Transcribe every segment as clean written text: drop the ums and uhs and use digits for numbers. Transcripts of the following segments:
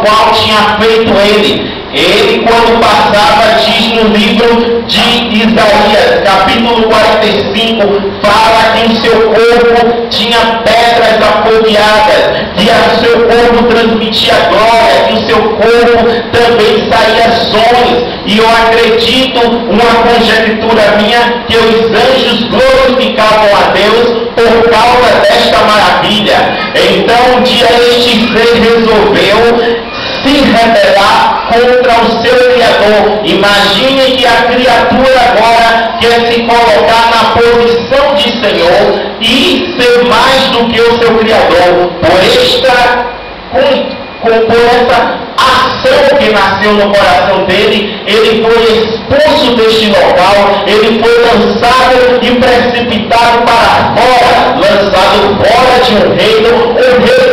qual tinha feito ele. Ele, quando passava, diz no livro de Isaías, capítulo 45, fala que o seu corpo tinha pedras afogueadas, que o seu corpo transmitia glória, que o seu corpo também saía sons. E eu acredito, uma conjectura minha, que os anjos glorificavam a Deus por causa desta maravilha. Então um dia este ser resolveu se rebelar contra o seu Criador. Imagine que a criatura agora quer se colocar na posição de Senhor e ser mais do que o seu Criador. Por essa ação que nasceu no coração dele, ele foi expulso deste local, ele foi lançado e precipitado para fora, lançado fora de um reino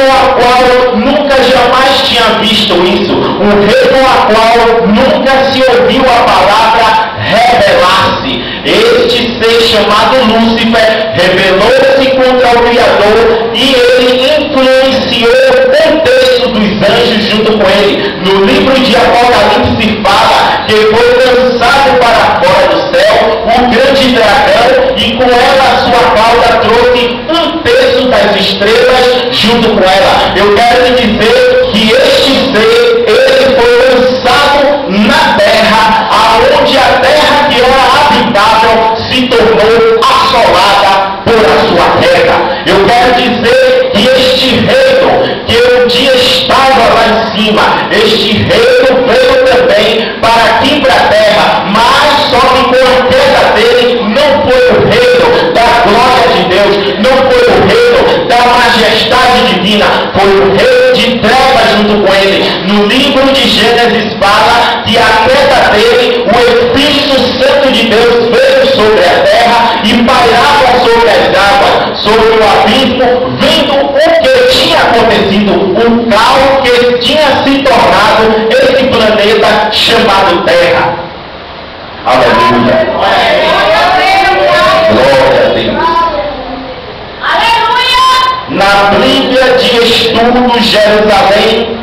ao qual nunca jamais tinha visto isso, um reino ao qual nunca se ouviu a palavra rebelar-se. Este ser chamado Lúcifer rebelou-se contra o Criador e ele influenciou o texto dos anjos junto com ele. No livro de Apocalipse fala que foi lançado para fora do céu o grande dragão e com ela a sua cauda trouxe um terço das estrelas junto com ela. Eu quero lhe dizer que este ser, ele foi lançado na terra, aonde a terra que era habitável se tornou assolada por a sua terra. Eu quero dizer que este reino que um dia estava lá em cima, este reino veio também para aqui para a terra, mas só que com a queda dele não foi o reino da glória de Deus, não foi o reino da majestade divina, foi o reino de trevas junto com ele. No livro de Gênesis fala que a queda dele, o Espírito Santo de Deus veio sobre a terra e pairava sobre as águas, sobre o abismo, vendo o que tinha acontecido, o caos que tinha se tornado esse planeta chamado Terra. Aleluia. Glória a Deus. Na Bíblia de Estudo Jerusalém,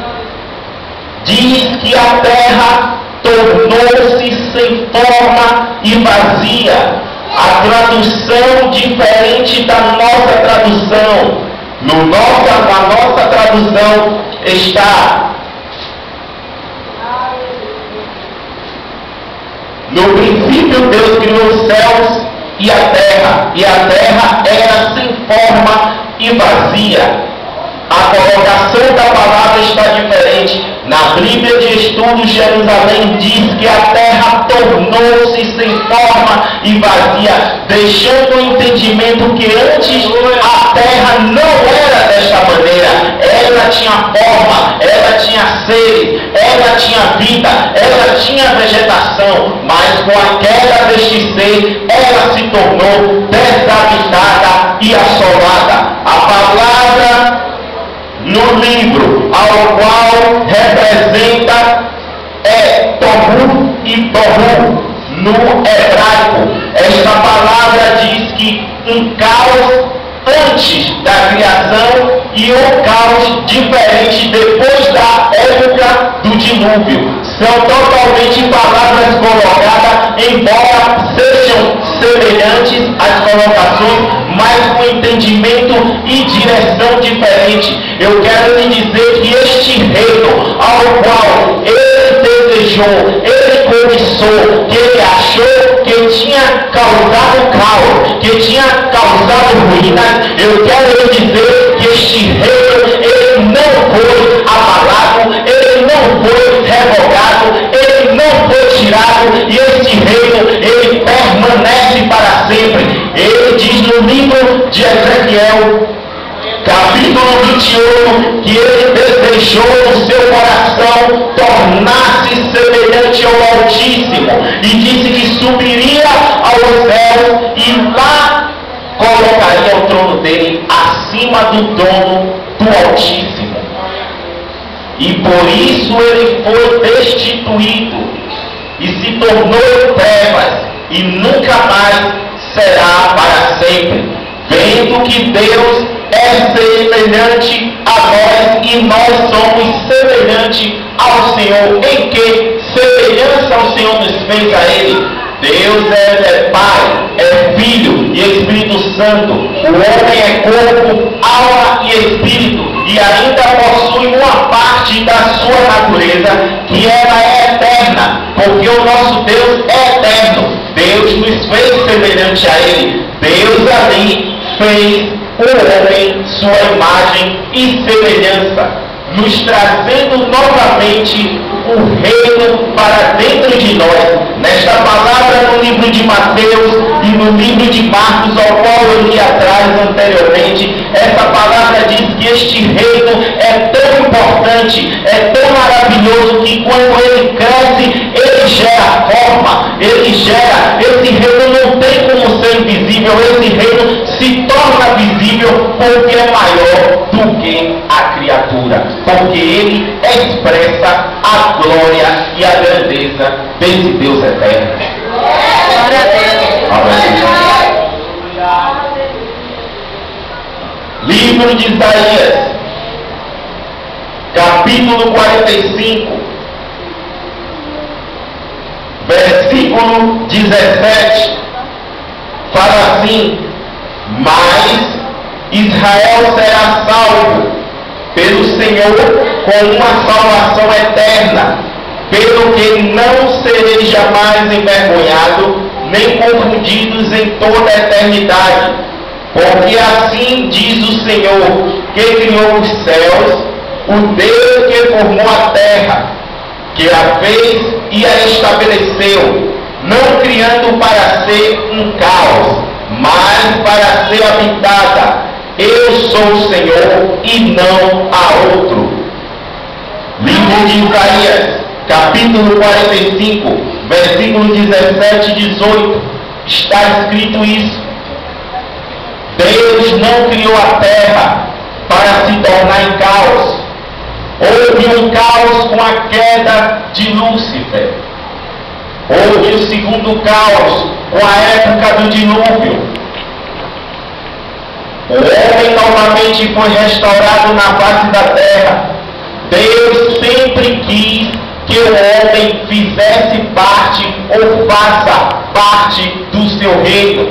diz que a terra tornou-se sem forma e vazia. A tradução diferente da nossa tradução. Na nossa tradução está: no princípio Deus criou os céus e a terra era sem forma e vazia. A colocação da palavra está diferente. Na Bíblia de Estudo Jerusalém diz que a terra tornou-se sem forma e vazia, deixando o entendimento que antes a terra não era desta maneira. Ela tinha forma, ela tinha seres, ela tinha vida, ela tinha vegetação, mas com a queda deste ser, ela se tornou desabitada e assolada. A palavra no livro ao qual representa é Tohu e Tohu no hebraico. Esta palavra diz que um caos antes da criação e um caos diferente depois da época do dilúvio. São totalmente palavras colocadas, embora sejam semelhantes às colocações, mas com entendimento e direção diferente. Eu quero lhe dizer que este reino ao qual ele desejou, ele cobiçou, que ele achou que tinha causado caos, que tinha causado ruínas, eu quero lhe dizer que este reino, ele não foi abalado, ele não foi revogado, ele não foi tirado, e este reino, ele permanece para sempre. Ele diz no livro de Ezequiel, capítulo 21, que ele desejou no seu coração tornar-se semelhante ao Altíssimo, e disse que subiria aos céus e lá colocaria o trono dele acima do trono do Altíssimo. E por isso ele foi destituído e se tornou trevas e nunca mais será para sempre, vendo que Deus é semelhante a nós e nós somos semelhantes ao Senhor. Em que semelhança ao Senhor nos fez a Ele? Deus é Pai, é Filho e Espírito Santo. O homem é corpo, alma e espírito, e ainda possui uma parte da sua natureza que ela é eterna, porque o nosso Deus é eterno. Deus nos fez semelhante a Ele. Deus ali fez o homem, sua imagem e semelhança, nos trazendo novamente o reino para dentro de nós. Nesta palavra no livro de Mateus e no livro de Marcos, ao qual eu li atrás anteriormente, essa palavra diz que este reino é tão importante, é tão maravilhoso, que quando ele cresce, ele gera forma, ele gera, esse reino não tem como ser invisível, esse reino se torna visível porque é maior do que a criatura, porque ele expressa a glória e a grandeza desse Deus eterno. Glória a Deus. Livro de Isaías, capítulo 45, versículo 17, fala assim: mas Israel será salvo pelo Senhor com uma salvação eterna, pelo que não serei jamais envergonhado, nem confundidos em toda a eternidade. Porque assim diz o Senhor, que criou os céus, o Deus que formou a terra, que a fez e a estabeleceu, não criando para ser um caos, mas para ser habitada. Eu sou o Senhor e não há outro. Livro de Isaías, capítulo 45, versículo 17 e 18, está escrito isso. Deus não criou a terra para se tornar em caos. Houve um caos com a queda de Lúcifer. Houve o segundo caos com a época do dilúvio. O homem novamente foi restaurado na face da terra. Deus sempre quis que o homem fizesse parte ou faça parte do seu reino.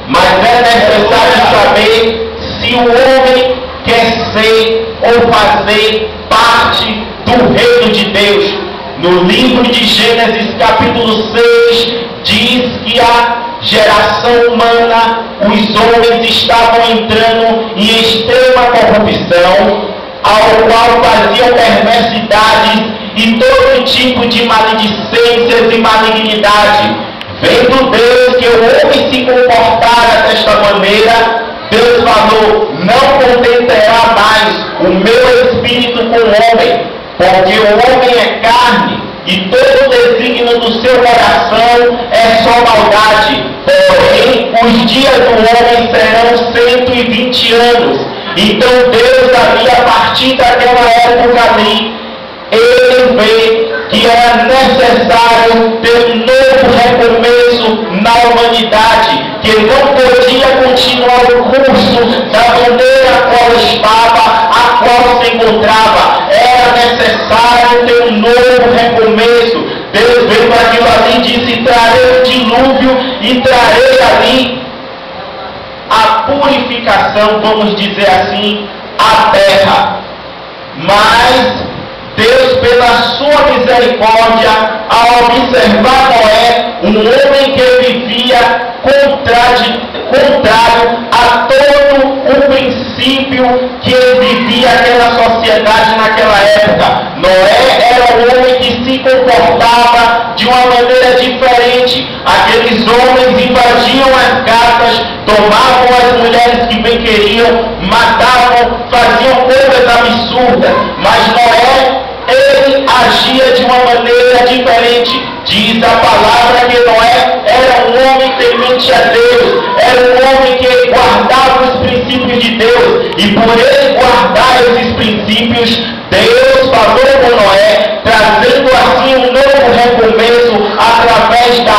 Mas é necessário saber se o homem quer ser ou fazer parte do reino de Deus. No livro de Gênesis, capítulo 6, diz que a geração humana, os homens estavam entrando em extrema corrupção, ao qual faziam perversidades e todo tipo de maledicências e malignidade. Vendo Deus que o homem se comportara desta maneira, Deus falou: não contenterá mais o meu espírito com o homem, porque o homem é carne, e todo o desígnio do seu coração é só maldade. Porém, os dias do homem serão 120 anos. Então Deus ali, a partir daquela época ali, ele vê que era necessário ter um novo recomeço na humanidade, que não podia continuar o curso da maneira a qual estava, a qual se encontrava. Era necessário ter um novo recomeço. Deus veio para aquilo ali e disse: trarei o dilúvio e trarei ali a purificação, vamos dizer assim, a terra. Mas Deus, pela sua misericórdia, ao observar Noé, um homem que vivia contrário a todo o princípio que vivia aquela sociedade naquela época. Noé era um homem que se comportava de uma maneira diferente. Aqueles homens invadiam as casas, tomavam as mulheres que bem queriam, matavam, faziam coisas absurdas. Mas Noé, ele agia de uma maneira diferente. Diz a palavra que Noé era um homem temente a Deus, era um homem que guardava os princípios de Deus, e por ele guardar esses princípios, Deus falou com Noé, trazendo assim um novo recomeço através da